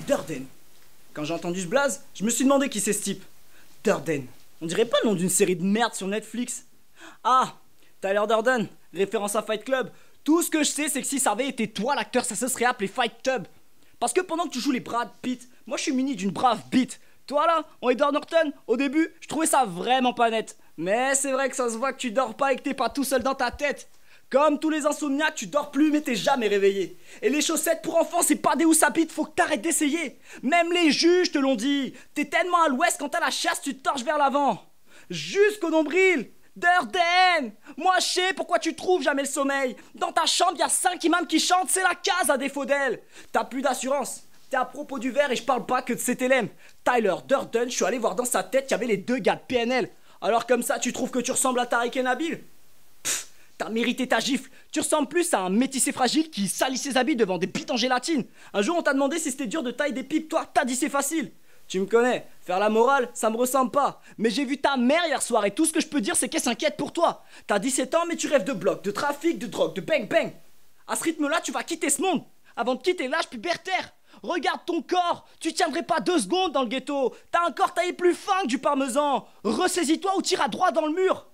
Durden. Quand j'ai entendu ce blaze, je me suis demandé qui c'est ce type. Durden. On dirait pas le nom d'une série de merde sur Netflix. Ah, Tyler Durden, référence à Fight Club. Tout ce que je sais, c'est que si ça avait été toi l'acteur, ça se serait appelé Fight Club. Parce que pendant que tu joues les Brad Pitt, moi je suis muni d'une brave bite. Toi là, en Edward Norton, au début, je trouvais ça vraiment pas net. Mais c'est vrai que ça se voit que tu dors pas et que t'es pas tout seul dans ta tête. Comme tous les insomniaques, tu dors plus mais t'es jamais réveillé. Et les chaussettes pour enfants, c'est pas des houssapites, faut que t'arrêtes d'essayer. Même les juges te l'ont dit. T'es tellement à l'ouest quand t'as la chasse, tu te torches vers l'avant. Jusqu'au nombril. Durden! Moi je sais pourquoi tu trouves jamais le sommeil. Dans ta chambre, y'a 5 imams qui chantent, c'est la case à défaut d'elle. T'as plus d'assurance. T'es à propos du verre et je parle pas que de cet élève. Tyler Durden, je suis allé voir dans sa tête, y'avait les 2 gars de PNL. Alors comme ça, tu trouves que tu ressembles à Tariq Nabil? T'as mérité ta gifle. Tu ressembles plus à un métissé fragile qui salit ses habits devant des bites en gélatine. Un jour on t'a demandé si c'était dur de tailler des pipes, toi t'as dit c'est facile. Tu me connais, faire la morale, ça me ressemble pas. Mais j'ai vu ta mère hier soir et tout ce que je peux dire c'est qu'elle s'inquiète pour toi. T'as 17 ans mais tu rêves de bloc, de trafic, de drogue, de bang bang. À ce rythme là tu vas quitter ce monde. Avant de quitter l'âge pubertaire. Regarde ton corps, tu tiendrais pas 2 secondes dans le ghetto. T'as un corps taillé plus fin que du parmesan. Ressaisis-toi ou tire à droite dans le mur.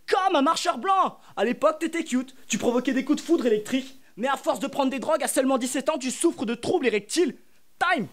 Comme un marcheur blanc. À l'époque t'étais cute, tu provoquais des coups de foudre électriques. Mais à force de prendre des drogues à seulement 17 ans tu souffres de troubles érectiles. Time.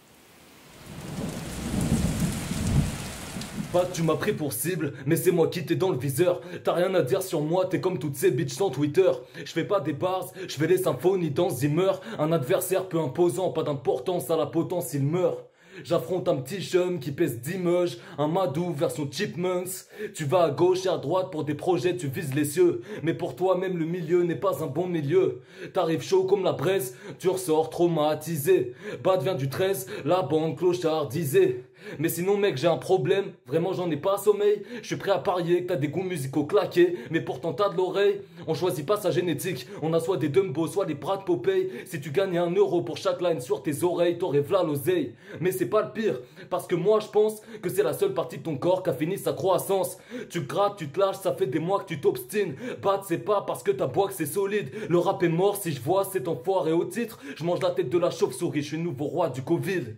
Pas que tu m'as pris pour cible, mais c'est moi qui t'ai dans le viseur. T'as rien à dire sur moi, t'es comme toutes ces bitches sans Twitter. Je fais pas des bars, je fais des symphonies dans Zimmer. Un adversaire peu imposant, pas d'importance à la potence, il meurt. J'affronte un petit chum qui pèse 10 meuges, un Madou version Chipmunks. Tu vas à gauche et à droite pour des projets, tu vises les cieux. Mais pour toi même le milieu n'est pas un bon milieu. T'arrives chaud comme la braise, tu ressors traumatisé. Bad vient du 13, la bande clochardisée. Mais sinon mec j'ai un problème, vraiment j'en ai pas sommeil. Je suis prêt à parier que t'as des goûts musicaux claqués, mais pourtant t'as de l'oreille. On choisit pas sa génétique, on a soit des Dumbo, soit les bras de Popeye. Si tu gagnes 1 euro pour chaque line sur tes oreilles, t'aurais v'là l'oseille. Mais c'est pas le pire, parce que moi je pense que c'est la seule partie de ton corps qui a fini sa croissance. Tu grattes, tu te lâches, ça fait des mois que tu t'obstines. Bat c'est pas parce que ta boîte que c'est solide. Le rap est mort si je vois cet enfoiré au titre. Je mange la tête de la chauve-souris, je suis le nouveau roi du Covid.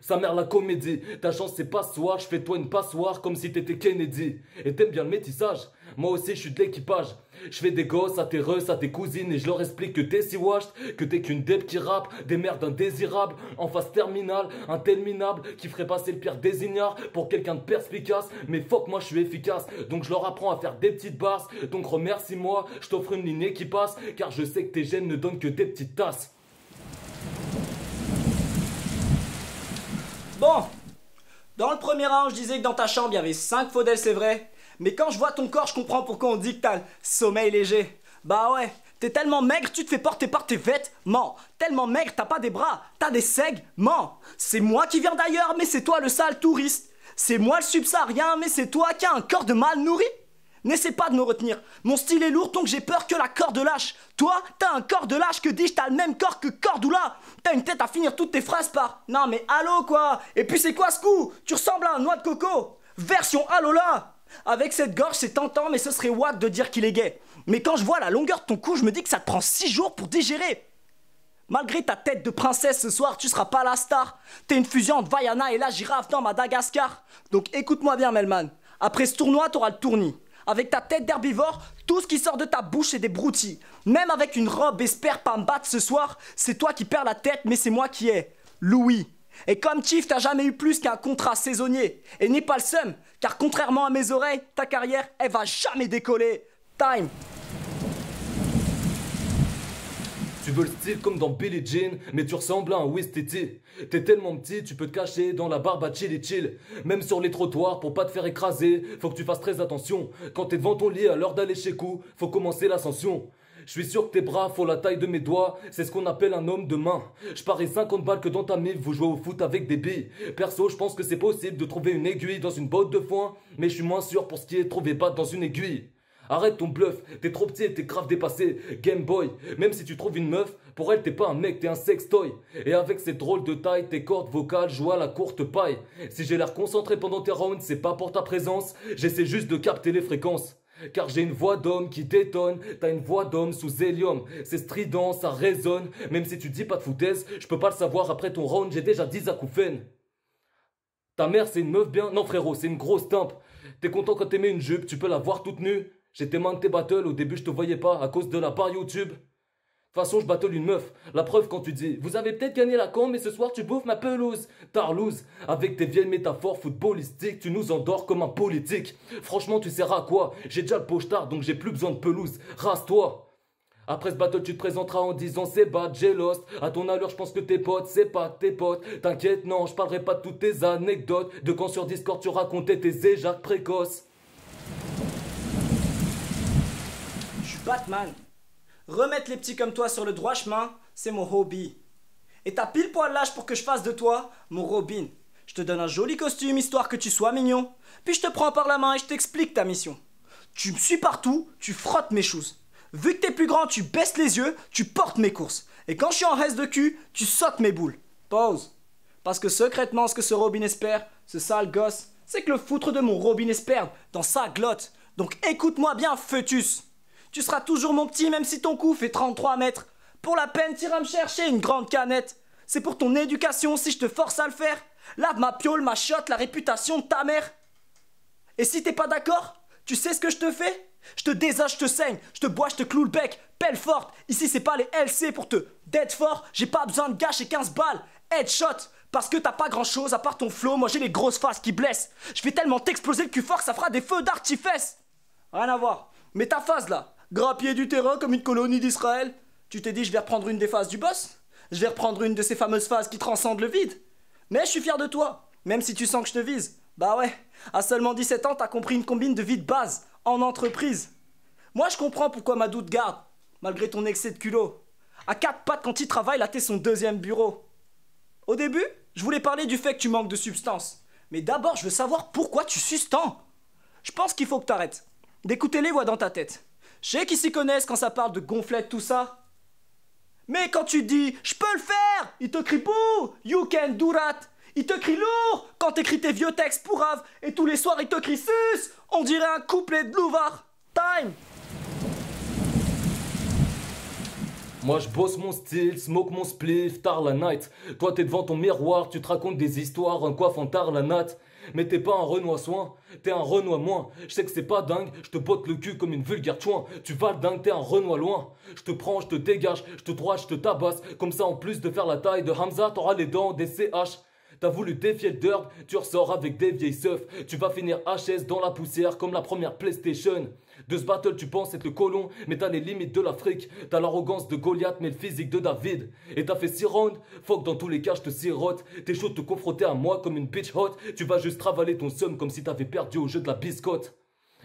Sa mère la comédie, ta chance c'est passoire, je fais toi une passoire comme si t'étais Kennedy. Et t'aimes bien le métissage, moi aussi je suis de l'équipage. Je fais des gosses à tes russes, à tes cousines et je leur explique que t'es si washed, que t'es qu'une deb qui rappe, des merdes indésirables, en phase terminale, un tel minable qui ferait passer le pire désignard pour quelqu'un de perspicace. Mais fuck moi je suis efficace, donc je leur apprends à faire des petites basses. Donc remercie-moi, je t'offre une lignée qui passe, car je sais que tes gènes ne donnent que des petites tasses. Bon, dans le premier rang, je disais que dans ta chambre, il y avait 5 faudelles, c'est vrai. Mais quand je vois ton corps, je comprends pourquoi on dit que t'as le sommeil léger. Bah ouais, t'es tellement maigre, tu te fais porter par tes vêtements. Tellement maigre, t'as pas des bras, t'as des segments. C'est moi qui viens d'ailleurs, mais c'est toi le sale touriste. C'est moi le subsaharien, mais c'est toi qui as un corps de mal nourri. N'essaie pas de me retenir. Mon style est lourd donc j'ai peur que la corde lâche. Toi, t'as un corps de lâche que dis-je, t'as le même corps que Cordoula. T'as une tête à finir toutes tes phrases par non mais allô quoi. Et puis c'est quoi ce coup? Tu ressembles à un noix de coco. Version Alola. Avec cette gorge c'est tentant mais ce serait wack de dire qu'il est gay. Mais quand je vois la longueur de ton cou, je me dis que ça te prend 6 jours pour digérer. Malgré ta tête de princesse ce soir, tu seras pas la star. T'es une fusion entre Vaiana et la girafe dans Madagascar. Donc écoute-moi bien Melman. Après ce tournoi, t'auras le tournis. Avec ta tête d'herbivore, tout ce qui sort de ta bouche c'est des broutilles. Même avec une robe, espère pas me battre ce soir. C'est toi qui perds la tête, mais c'est moi qui ai Louis. Et comme Chief, t'as jamais eu plus qu'un contrat saisonnier. Et n'aie pas le seum, car contrairement à mes oreilles, ta carrière, elle va jamais décoller. Time. Tu veux le style comme dans Billie Jean, mais tu ressembles à un Wistiti. T'es tellement petit, tu peux te cacher dans la barbe à chill. Même sur les trottoirs, pour pas te faire écraser, faut que tu fasses très attention. Quand t'es devant ton lit à l'heure d'aller chez coup, faut commencer l'ascension. Je suis sûr que tes bras font la taille de mes doigts, c'est ce qu'on appelle un homme de main. Je parie 50 balles que dans ta mif vous jouez au foot avec des billes. Perso, je pense que c'est possible de trouver une aiguille dans une botte de foin, mais je suis moins sûr pour ce qui est de trouver batte dans une aiguille. Arrête ton bluff, t'es trop petit et t'es grave dépassé. Game Boy, même si tu trouves une meuf, pour elle t'es pas un mec, t'es un sextoy. Et avec cette drôle de taille, tes cordes vocales jouent à la courte paille. Si j'ai l'air concentré pendant tes rounds, c'est pas pour ta présence, j'essaie juste de capter les fréquences. Car j'ai une voix d'homme qui détonne, t'as une voix d'homme sous hélium. C'est strident, ça résonne, même si tu dis pas de foutaise, je peux pas le savoir après ton round, j'ai déjà 10 acouphènes. Ta mère c'est une meuf bien? Non frérot, c'est une grosse timpe. T'es content quand t'aimais une jupe, tu peux la voir toute nue. J'étais man de tes battles, au début je te voyais pas à cause de la barre YouTube. De toute façon, je battle une meuf. La preuve quand tu dis vous avez peut-être gagné la con, mais ce soir tu bouffes ma pelouse. Tarlouse, avec tes vieilles métaphores footballistiques, tu nous endors comme un politique. Franchement, tu seras à quoi? J'ai déjà le pochetard, donc j'ai plus besoin de pelouse. Rase-toi. Après ce battle, tu te présenteras en disant c'est bad, j'ai lost. À ton allure, je pense que tes potes, c'est pas tes potes. T'inquiète, non, je parlerai pas de toutes tes anecdotes. De quand sur Discord tu racontais tes éjacques précoces. Je suis Batman. Remettre les petits comme toi sur le droit chemin, c'est mon hobby. Et t'as pile poil l'âge pour que je fasse de toi mon Robin. Je te donne un joli costume histoire que tu sois mignon. Puis je te prends par la main et je t'explique ta mission. Tu me suis partout, tu frottes mes choses. Vu que t'es plus grand, tu baisses les yeux, tu portes mes courses. Et quand je suis en reste de cul, tu sautes mes boules. Pause. Parce que secrètement, ce que ce Robin espère, ce sale gosse, c'est que le foutre de mon Robin espère dans sa glotte. Donc écoute-moi bien, fœtus. Tu seras toujours mon petit même si ton cou fait 33 mètres. Pour la peine, t'iras me chercher une grande canette. C'est pour ton éducation si je te force à le faire. Lave ma piole, ma chiotte, la réputation de ta mère. Et si t'es pas d'accord, tu sais ce que je te fais? Je te désoche, je te saigne, je te bois, je te cloue le bec. Pelle forte, ici c'est pas les LC pour te dead fort. J'ai pas besoin de gâche et 15 balles. Headshot, parce que t'as pas grand chose à part ton flow. Moi j'ai les grosses faces qui blessent. Je vais tellement t'exploser le cul fort que ça fera des feux d'artifice. Rien à voir. Mais ta phase là, grappier du terrain comme une colonie d'Israël. Tu t'es dit je vais reprendre une des phases du boss? Je vais reprendre une de ces fameuses phases qui transcendent le vide. Mais je suis fier de toi, même si tu sens que je te vise. Bah ouais, à seulement 17 ans t'as compris une combine de vie de base, en entreprise. Moi je comprends pourquoi Madou te garde, malgré ton excès de culot. À quatre pattes quand il travaille, là t'es son deuxième bureau. Au début, je voulais parler du fait que tu manques de substance. Mais d'abord je veux savoir pourquoi tu suces tant. Je pense qu'il faut que t'arrêtes d'écouter les voix dans ta tête. Je sais qu'ils s'y connaissent quand ça parle de gonflette tout ça. Mais quand tu dis « je peux le faire », il te crie « bouh, you can do that ». Il te crie lourd quand t'écris tes vieux textes pour Ave. Et tous les soirs il te crie sus. On dirait un couplet de Louvard. Time. Moi je bosse mon style, smoke mon spliff, tard la night. Toi t'es devant ton miroir, tu te racontes des histoires, un coiffe en tard la natte. Mais t'es pas un Renoir soin, t'es un Renoir moins. Je sais que c'est pas dingue, je te botte le cul comme une vulgaire chouin. Tu vas le dingue, t'es un Renoir loin. Je te prends, je te dégage, je te droite, je te tabasse. Comme ça en plus de faire la taille de Hamza, t'auras les dents des CH. T'as voulu défier le dirt, tu ressors avec des vieilles seufs. Tu vas finir HS dans la poussière comme la première PlayStation. De ce battle tu penses être le colon, mais t'as les limites de l'Afrique. T'as l'arrogance de Goliath mais le physique de David. Et t'as fait 6 rounds, fuck dans tous les cas je te sirote. T'es chaud de te confronter à moi comme une bitch hot. Tu vas juste travailler ton seum comme si t'avais perdu au jeu de la biscotte.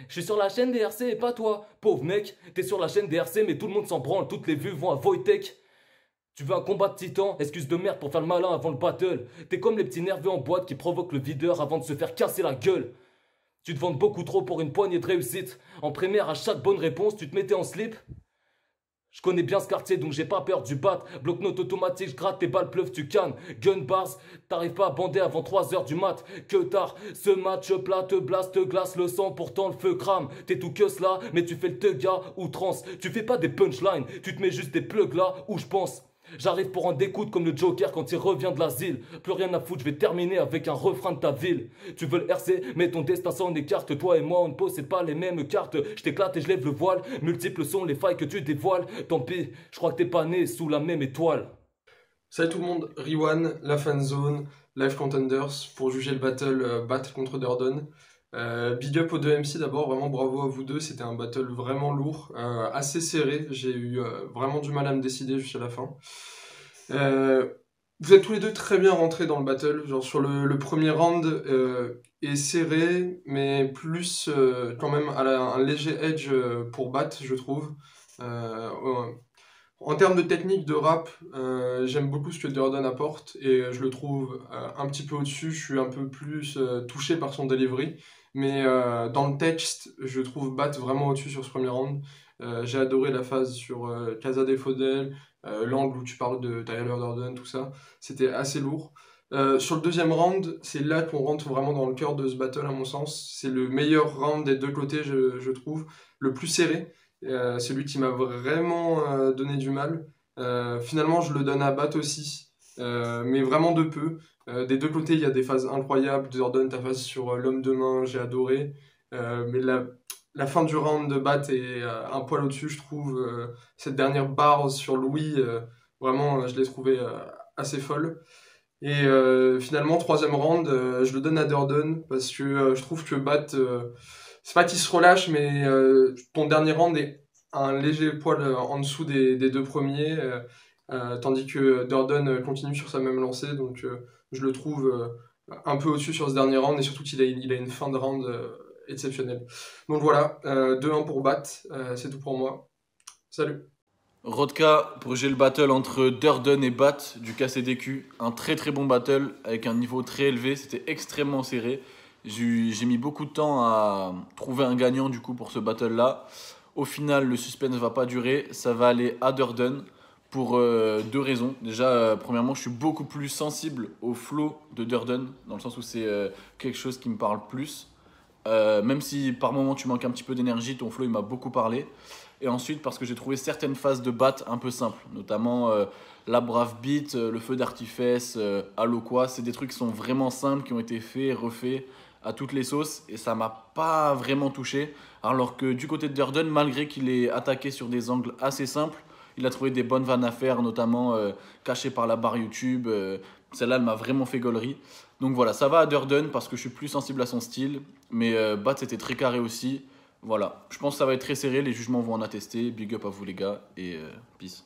Je suis sur la chaîne des RC et pas toi, pauvre mec. T'es sur la chaîne des RC mais tout le monde s'en branle, toutes les vues vont à Wojtek. Tu veux un combat de titan, excuse de merde pour faire le malin avant le battle. T'es comme les petits nerveux en boîte qui provoquent le videur avant de se faire casser la gueule. Tu te vantes beaucoup trop pour une poignée de réussite. En primaire, à chaque bonne réponse, tu te mettais en slip. Je connais bien ce quartier donc j'ai pas peur du bat. Bloc-notes automatique, je gratte tes balles pleuvent, tu cannes. Gun bars, t'arrives pas à bander avant 3h du mat. Que tard, ce match plat te blast, te glace le sang, pourtant le feu crame. T'es tout que là, mais tu fais le teuga ou trans. Tu fais pas des punchlines, tu te mets juste des plugs là où je pense. J'arrive pour en découdre comme le Joker quand il revient de l'asile. Plus rien à foutre, je vais terminer avec un refrain de ta ville. Tu veux le RC, mais ton destin s'en écarte. Toi et moi, on ne possède pas les mêmes cartes. Je t'éclate et je lève le voile. Multiples sont les failles que tu dévoiles. Tant pis, je crois que t'es pas né sous la même étoile. Salut tout le monde, Riwan, la fanzone, Live Contenders pour juger le battle Bat contre Durdon. Big up aux deux MC d'abord, vraiment bravo à vous deux, c'était un battle vraiment lourd, assez serré, j'ai eu vraiment du mal à me décider jusqu'à la fin. Vous êtes tous les deux très bien rentrés dans le battle, genre sur le premier round est serré, mais plus quand même à un léger edge pour Bat, je trouve. En termes de technique de rap, j'aime beaucoup ce que Durdon apporte et je le trouve un petit peu au-dessus, je suis un peu plus touché par son delivery. Mais dans le texte, je trouve Bat vraiment au-dessus sur ce premier round. J'ai adoré la phase sur Casa de Fodel, l'angle où tu parles de Tyler Durden, tout ça. C'était assez lourd. Sur le deuxième round, c'est là qu'on rentre vraiment dans le cœur de ce battle, à mon sens. C'est le meilleur round des deux côtés, je trouve. Le plus serré. Celui qui m'a vraiment donné du mal. Finalement, je le donne à Bat aussi. Mais vraiment de peu. Des deux côtés, il y a des phases incroyables. Durden, ta phase sur l'homme de main, j'ai adoré. Mais la fin du round de Bat est un poil au-dessus, je trouve. Cette dernière barre sur Louis, vraiment, je l'ai trouvé assez folle. Et finalement, troisième round, je le donne à Durden parce que je trouve que Bat, c'est pas qu'il se relâche, mais ton dernier round est un léger poil en dessous des deux premiers, tandis que Durden continue sur sa même lancée. Donc je le trouve un peu au-dessus sur ce dernier round et surtout qu'il a une fin de round exceptionnelle. Donc voilà, 2-1 pour Bat, c'est tout pour moi. Salut! Rodka pour jouer le battle entre Durden et Bat du KCDQ. Un très très bon battle avec un niveau très élevé. C'était extrêmement serré. J'ai mis beaucoup de temps à trouver un gagnant du coup pour ce battle là. Au final, le suspense ne va pas durer. Ça va aller à Durden pour deux raisons. Déjà, premièrement, je suis beaucoup plus sensible au flow de Durden dans le sens où c'est quelque chose qui me parle plus. Même si par moment tu manques un petit peu d'énergie, ton flow il m'a beaucoup parlé. Et ensuite parce que j'ai trouvé certaines phases de bat un peu simples, notamment la brave beat, le feu d'artifice, Allo quoi, c'est des trucs qui sont vraiment simples, qui ont été faits, refaits à toutes les sauces et ça m'a pas vraiment touché. Alors que du côté de Durden, malgré qu'il ait attaqué sur des angles assez simples, il a trouvé des bonnes vannes à faire, notamment cachées par la barre YouTube. Celle-là, elle m'a vraiment fait gaulerie. Donc voilà, ça va à Durden parce que je suis plus sensible à son style. Mais Bat, c'était très carré aussi. Voilà, je pense que ça va être très serré. Les jugements vont en attester. Big up à vous les gars et peace.